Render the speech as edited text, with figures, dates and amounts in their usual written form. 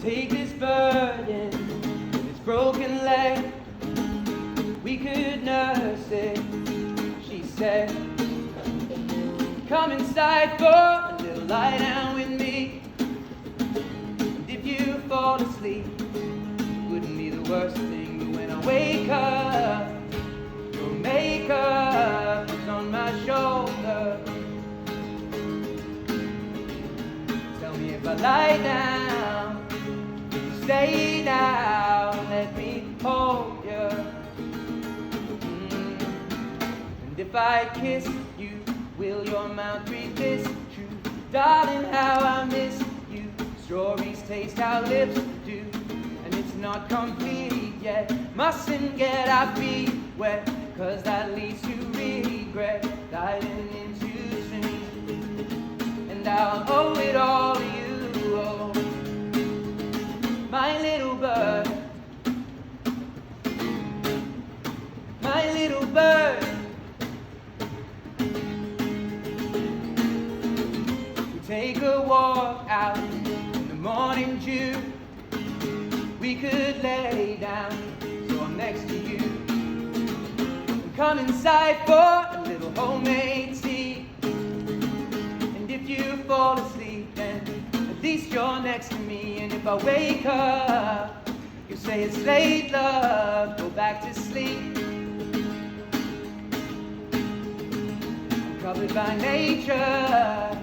Take this burden, this broken leg. We could nurse it, she said. Come inside for a little lie down with me. And if you fall asleep, it wouldn't be the worst thing. But when I wake up, your makeup is on my shoulder. Tell me if I lie down, you stay now, let me hold you. And if I kiss you, will your mouth breathe this true? Darling, how I miss you. Strawberries taste how lips do. And it's not complete yet. Mustn't get our feet wet, 'cause that leads to regret. Diving into dreams, and I'll owe it all to you. Oh, my little bird, my little bird. Take a walk out in the morning dew. We could lay down so I'm next to you. And come inside for a little homemade tea. And if you fall asleep, then at least you're next to me. And if I wake up, you say it's late, love, go back to sleep. I'm covered by nature.